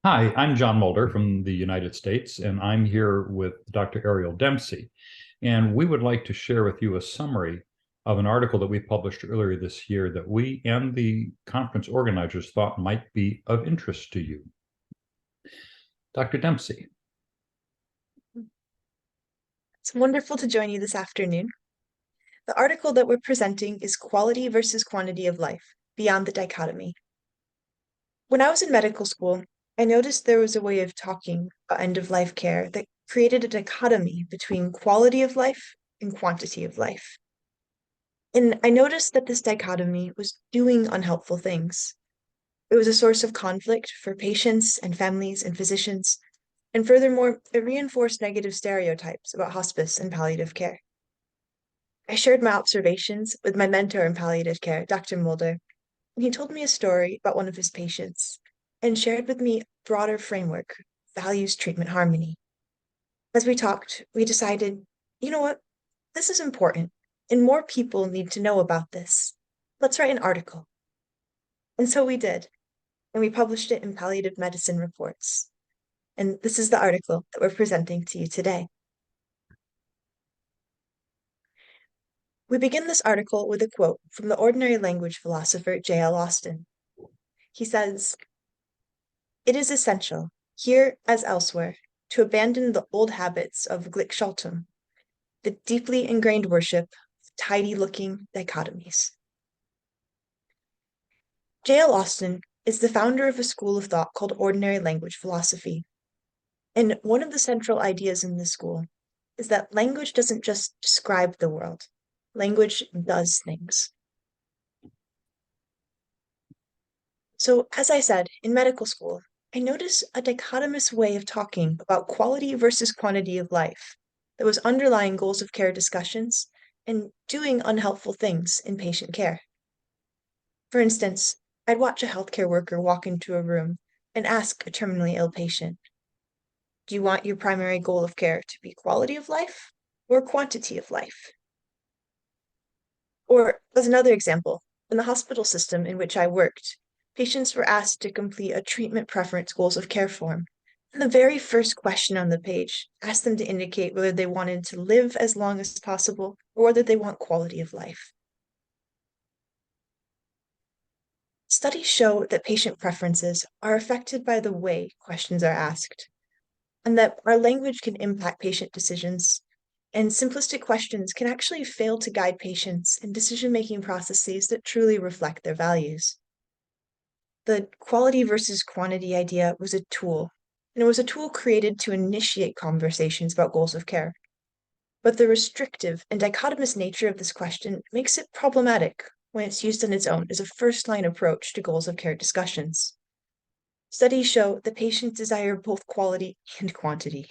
Hi, I'm John Mulder from the United States, and I'm here with Dr. Ariel Dempsey. And we would like to share with you a summary of an article that we published earlier this year that we and the conference organizers thought might be of interest to you. Dr. Dempsey. It's wonderful to join you this afternoon. The article that we're presenting is Quality versus Quantity of Life, Beyond the Dichotomy. When I was in medical school, I noticed there was a way of talking about end-of-life care that created a dichotomy between quality of life and quantity of life. And I noticed that this dichotomy was doing unhelpful things. It was a source of conflict for patients and families and physicians, and furthermore, it reinforced negative stereotypes about hospice and palliative care. I shared my observations with my mentor in palliative care, Dr. Mulder, and he told me a story about one of his patients and shared with me a broader framework, values treatment harmony. As we talked, we decided, you know what, this is important, and more people need to know about this. Let's write an article. And so we did, and we published it in Palliative Medicine Reports. And this is the article that we're presenting to you today. We begin this article with a quote from the ordinary language philosopher J.L. Austin. He says, "It is essential, here as elsewhere, to abandon the old habits of Gleichschaltung, the deeply ingrained worship of tidy-looking dichotomies." J.L. Austin is the founder of a school of thought called ordinary language philosophy. And one of the central ideas in this school is that language doesn't just describe the world, language does things. So, as I said, in medical school, I noticed a dichotomous way of talking about quality versus quantity of life that was underlying goals of care discussions and doing unhelpful things in patient care. For instance, I'd watch a healthcare worker walk into a room and ask a terminally ill patient, "Do you want your primary goal of care to be quality of life or quantity of life?" Or, as another example, in the hospital system in which I worked, patients were asked to complete a treatment preference goals of care form. And the very first question on the page asked them to indicate whether they wanted to live as long as possible or whether they want quality of life. Studies show that patient preferences are affected by the way questions are asked, and that our language can impact patient decisions, and simplistic questions can actually fail to guide patients in decision-making processes that truly reflect their values. The quality versus quantity idea was a tool, and it was a tool created to initiate conversations about goals of care. But the restrictive and dichotomous nature of this question makes it problematic when it's used on its own as a first-line approach to goals of care discussions. Studies show that patients desire both quality and quantity.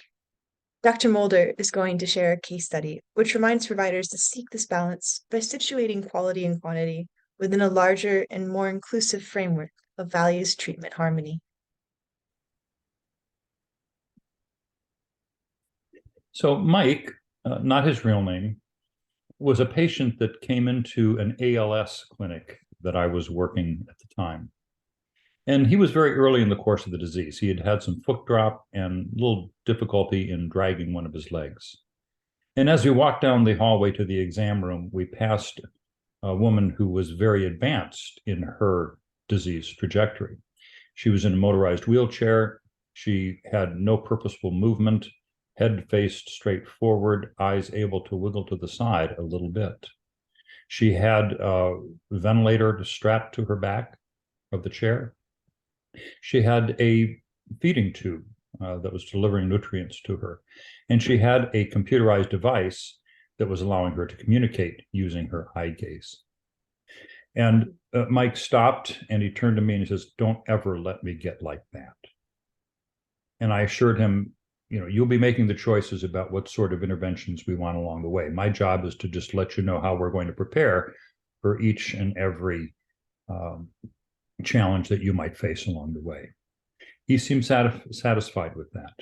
Dr. Mulder is going to share a case study which reminds providers to seek this balance by situating quality and quantity within a larger and more inclusive framework of values treatment harmony. So Mike, not his real name, was a patient that came into an ALS clinic that I was working at the time. And he was very early in the course of the disease. He had had some foot drop and a little difficulty in dragging one of his legs. And as we walked down the hallway to the exam room, we passed a woman who was very advanced in her disease trajectory. She was in a motorized wheelchair. She had no purposeful movement, head faced straight forward, eyes able to wiggle to the side a little bit. She had a ventilator strapped to her back of the chair. She had a feeding tube that was delivering nutrients to her. And she had a computerized device that was allowing her to communicate using her eye gaze. And Mike stopped and he turned to me and he says, "Don't ever let me get like that." And I assured him, you'll be making the choices about what sort of interventions we want along the way. My job is to just let you know how we're going to prepare for each and every challenge that you might face along the way. He seemed satisfied with that.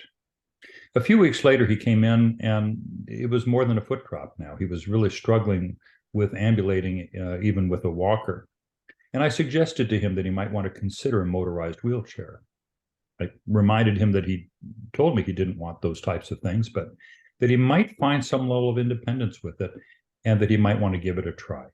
A few weeks later, he came in and it was more than a foot drop now. He was really struggling with ambulating, even with a walker. And I suggested to him that he might want to consider a motorized wheelchair. I reminded him that he told me he didn't want those types of things, but that he might find some level of independence with it and that he might want to give it a try.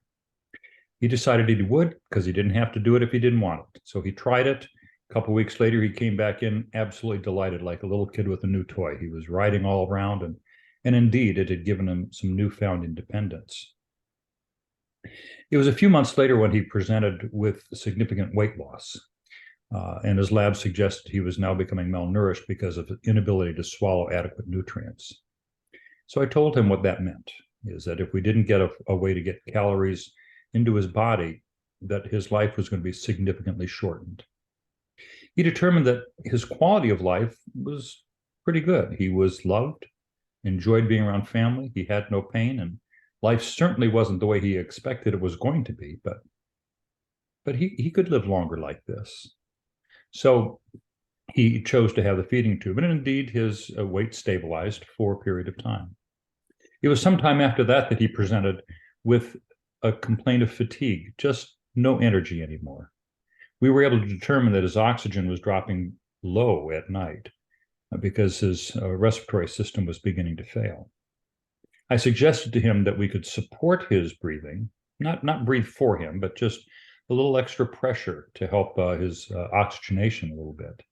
He decided he would because he didn't have to do it if he didn't want it. So he tried it. A couple of weeks later, he came back in absolutely delighted, like a little kid with a new toy. He was riding all around, and indeed, it had given him some newfound independence. It was a few months later when he presented with significant weight loss. And his lab suggested he was now becoming malnourished because of inability to swallow adequate nutrients. So I told him what that meant, is that if we didn't get a way to get calories into his body, that his life was going to be significantly shortened. He determined that his quality of life was pretty good. He was loved, enjoyed being around family, he had no pain, and life certainly wasn't the way he expected it was going to be, but he could live longer like this. So he chose to have the feeding tube, and indeed his weight stabilized for a period of time. It was sometime after that he presented with a complaint of fatigue, just no energy anymore. We were able to determine that his oxygen was dropping low at night because his respiratory system was beginning to fail. I suggested to him that we could support his breathing, not breathe for him, but just a little extra pressure to help his oxygenation a little bit.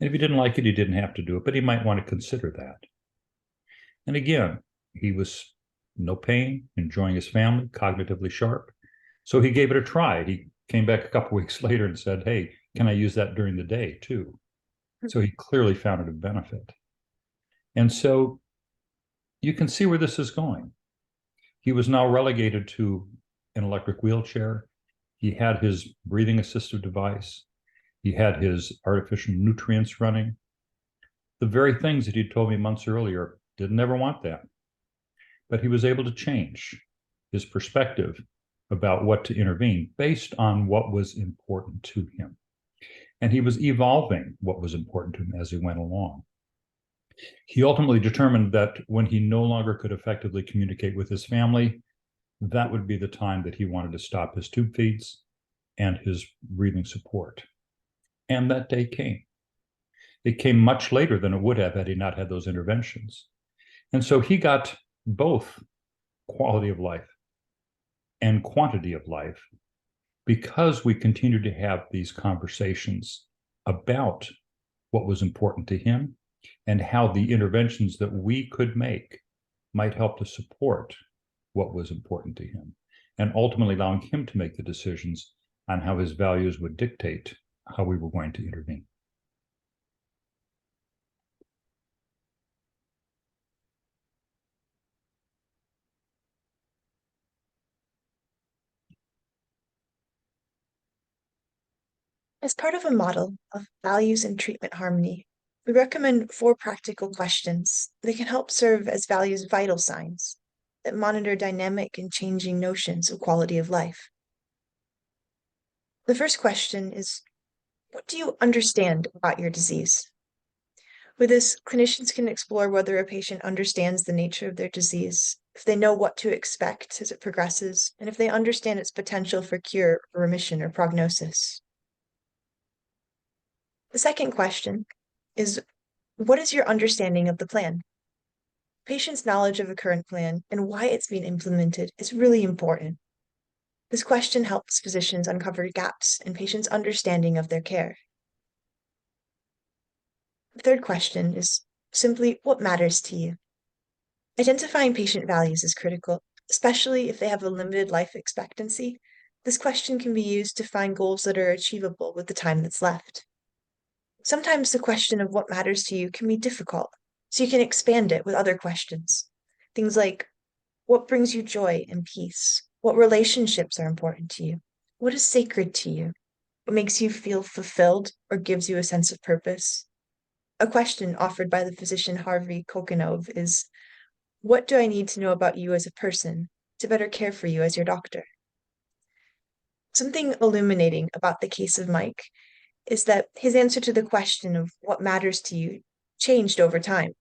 And if he didn't like it, he didn't have to do it, but he might want to consider that. And again, he was no pain, enjoying his family, cognitively sharp. So he gave it a try. He came back a couple weeks later and said, hey, can I use that during the day too? So he clearly found it a benefit. And so you can see where this is going. He was now relegated to an electric wheelchair. He had his breathing assistive device. He had his artificial nutrients running. The very things that he told me months earlier, didn't ever want that. But he was able to change his perspective about what to intervene based on what was important to him. And he was evolving what was important to him as he went along. He ultimately determined that when he no longer could effectively communicate with his family, that would be the time that he wanted to stop his tube feeds and his breathing support. And that day came. It came much later than it would have had he not had those interventions. And so he got both quality of life and quantity of life because we continued to have these conversations about what was important to him and how the interventions that we could make might help to support what was important to him, and ultimately allowing him to make the decisions on how his values would dictate how we were going to intervene. As part of a model of values and treatment harmony, we recommend 4 practical questions that can help serve as values vital signs that monitor dynamic and changing notions of quality of life. The first question is, what do you understand about your disease? With this, clinicians can explore whether a patient understands the nature of their disease, if they know what to expect as it progresses, and if they understand its potential for cure, remission, or prognosis. The second question is, what is your understanding of the plan? Patients' knowledge of a current plan and why it's being implemented is really important. This question helps physicians uncover gaps in patients' understanding of their care. The third question is simply, what matters to you? Identifying patient values is critical, especially if they have a limited life expectancy. This question can be used to find goals that are achievable with the time that's left. Sometimes the question of what matters to you can be difficult, so you can expand it with other questions. Things like, what brings you joy and peace? What relationships are important to you? What is sacred to you? What makes you feel fulfilled or gives you a sense of purpose? A question offered by the physician Harvey Kokanov is, what do I need to know about you as a person to better care for you as your doctor? Something illuminating about the case of Mike is that his answer to the question of what matters to you changed over time,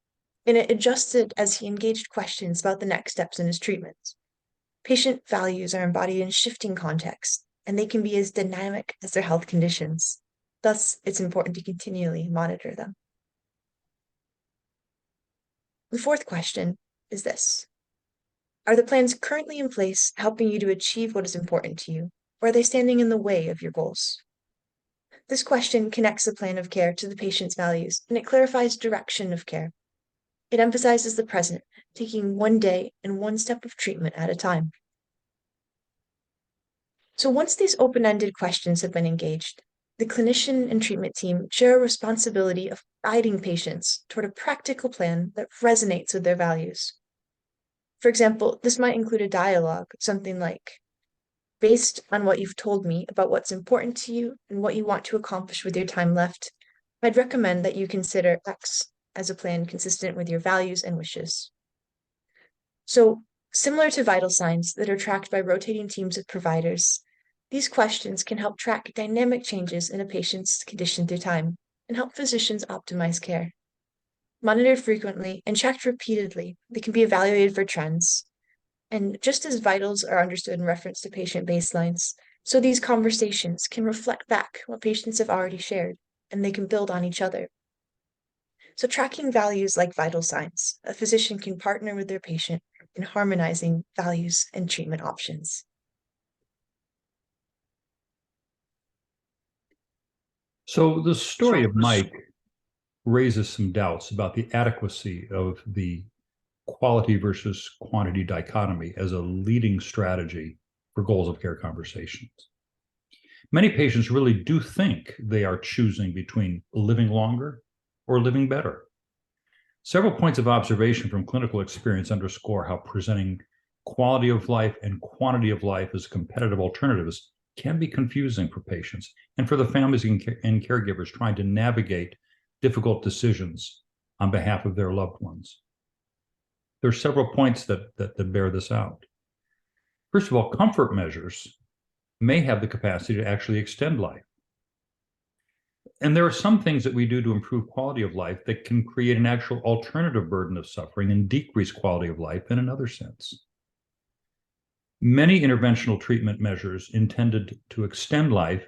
and it adjusted as he engaged questions about the next steps in his treatment. Patient values are embodied in shifting contexts, and they can be as dynamic as their health conditions. Thus, it's important to continually monitor them. The fourth question is this: are the plans currently in place helping you to achieve what is important to you, or are they standing in the way of your goals? This question connects the plan of care to the patient's values, and it clarifies direction of care. It emphasizes the present, taking one day and one step of treatment at a time. So once these open-ended questions have been engaged, the clinician and treatment team share a responsibility of guiding patients toward a practical plan that resonates with their values. For example, this might include a dialogue, something like, based on what you've told me about what's important to you and what you want to accomplish with your time left, I'd recommend that you consider X as a plan consistent with your values and wishes. So, similar to vital signs that are tracked by rotating teams of providers, these questions can help track dynamic changes in a patient's condition through time and help physicians optimize care. Monitored frequently and checked repeatedly, they can be evaluated for trends. And just as vitals are understood in reference to patient baselines, so these conversations can reflect back what patients have already shared, and they can build on each other. So tracking values like vital signs, a physician can partner with their patient in harmonizing values and treatment options. So the story of Mike raises some doubts about the adequacy of the quality versus quantity dichotomy as a leading strategy for goals of care conversations. Many patients really do think they are choosing between living longer or living better. Several points of observation from clinical experience underscore how presenting quality of life and quantity of life as competitive alternatives can be confusing for patients and for the families and caregivers trying to navigate difficult decisions on behalf of their loved ones. There are several points that bear this out. First of all, comfort measures may have the capacity to actually extend life. And there are some things that we do to improve quality of life that can create an actual alternative burden of suffering and decrease quality of life in another sense. Many interventional treatment measures intended to extend life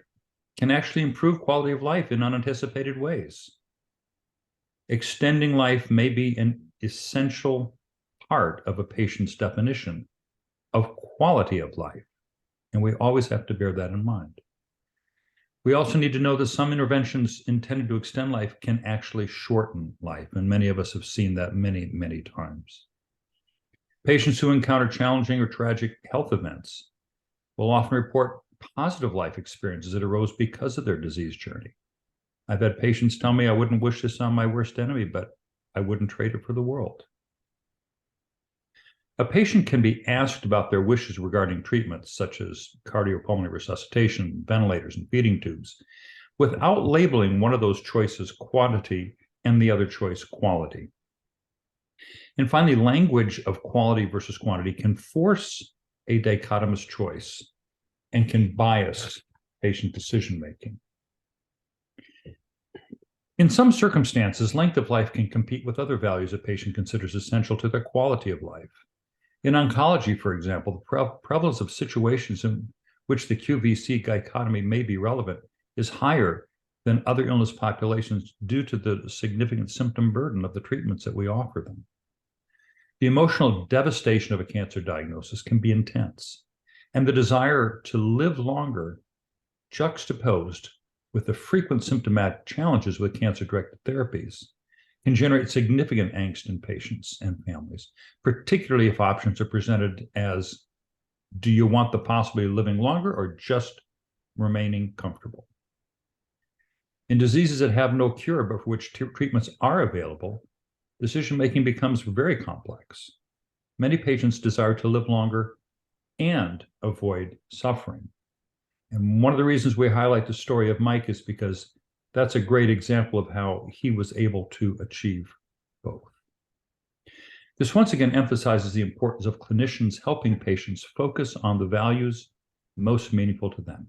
can actually improve quality of life in unanticipated ways. Extending life may be an essential part of a patient's definition of quality of life, and we always have to bear that in mind. We also need to know that some interventions intended to extend life can actually shorten life, and many of us have seen that many, many times. Patients who encounter challenging or tragic health events will often report positive life experiences that arose because of their disease journey. I've had patients tell me, I wouldn't wish this on my worst enemy, but I wouldn't trade it for the world. A patient can be asked about their wishes regarding treatments such as cardiopulmonary resuscitation, ventilators, and feeding tubes, without labeling one of those choices quantity and the other choice quality. And finally, language of quality versus quantity can force a dichotomous choice and can bias patient decision-making. In some circumstances, length of life can compete with other values a patient considers essential to their quality of life. In oncology, for example, the prevalence of situations in which the QVC dichotomy may be relevant is higher than other illness populations due to the significant symptom burden of the treatments that we offer them. The emotional devastation of a cancer diagnosis can be intense, and the desire to live longer, juxtaposed with the frequent symptomatic challenges with cancer-directed therapies, can generate significant angst in patients and families, particularly if options are presented as, do you want the possibility of living longer or just remaining comfortable? In diseases that have no cure but for which treatments are available, decision-making becomes very complex. Many patients desire to live longer and avoid suffering. And one of the reasons we highlight the story of Mike is because that's a great example of how he was able to achieve both. This once again emphasizes the importance of clinicians helping patients focus on the values most meaningful to them.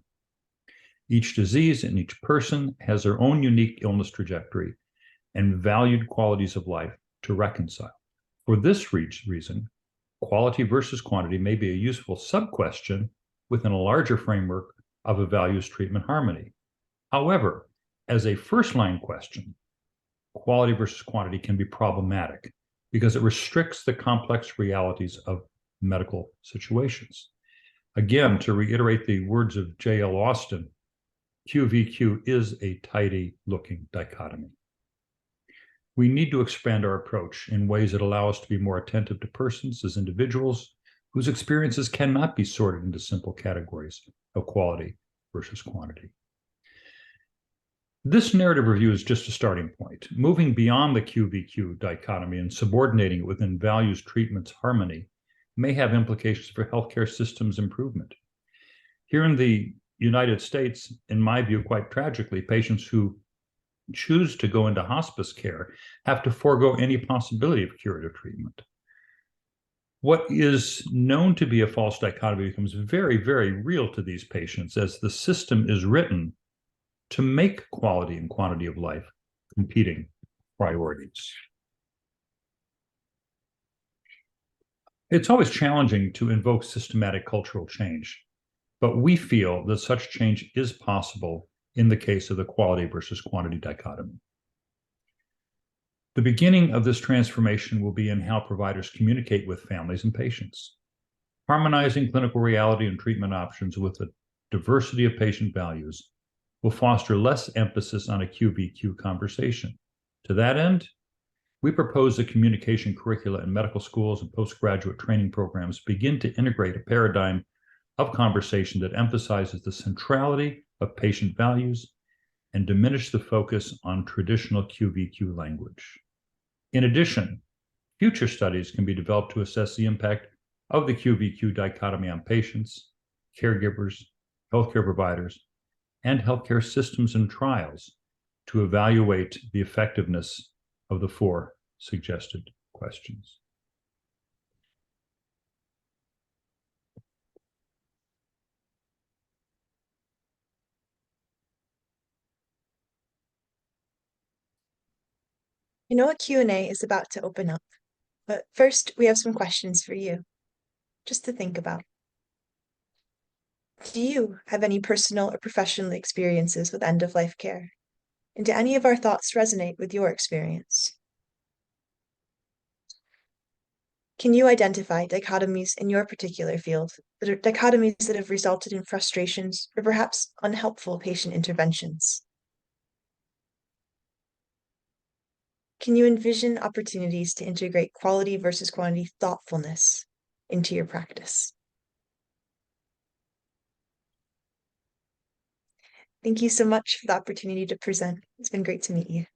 Each disease and each person has their own unique illness trajectory and valued qualities of life to reconcile. For this reason, quality versus quantity may be a useful sub-question within a larger framework of a values treatment harmony. However, As a first-line question, quality versus quantity can be problematic because it restricts the complex realities of medical situations. Again, to reiterate the words of J.L. Austin, QVQ is a tidy-looking dichotomy. We need to expand our approach in ways that allow us to be more attentive to persons as individuals whose experiences cannot be sorted into simple categories of quality versus quantity. This narrative review is just a starting point. Moving beyond the QVQ dichotomy and subordinating it within values, treatments, harmony may have implications for healthcare systems improvement. Here in the United States, in my view, quite tragically, patients who choose to go into hospice care have to forego any possibility of curative treatment. What is known to be a false dichotomy becomes very, very real to these patients as the system is written to make quality and quantity of life competing priorities. It's always challenging to invoke systematic cultural change, but we feel that such change is possible in the case of the quality versus quantity dichotomy. The beginning of this transformation will be in how providers communicate with families and patients. Harmonizing clinical reality and treatment options with a diversity of patient values will foster less emphasis on a QVQ conversation. To that end, we propose that communication curricula in medical schools and postgraduate training programs begin to integrate a paradigm of conversation that emphasizes the centrality of patient values and diminish the focus on traditional QVQ language. In addition, future studies can be developed to assess the impact of the QVQ dichotomy on patients, caregivers, healthcare providers, and healthcare systems and trials to evaluate the effectiveness of the 4 suggested questions. You know, a Q&A is about to open up, but first we have some questions for you, just to think about. Do you have any personal or professional experiences with end-of-life care? And do any of our thoughts resonate with your experience? Can you identify dichotomies in your particular field, that are dichotomies that have resulted in frustrations or perhaps unhelpful patient interventions? Can you envision opportunities to integrate quality versus quantity thoughtfulness into your practice? Thank you so much for the opportunity to present. It's been great to meet you.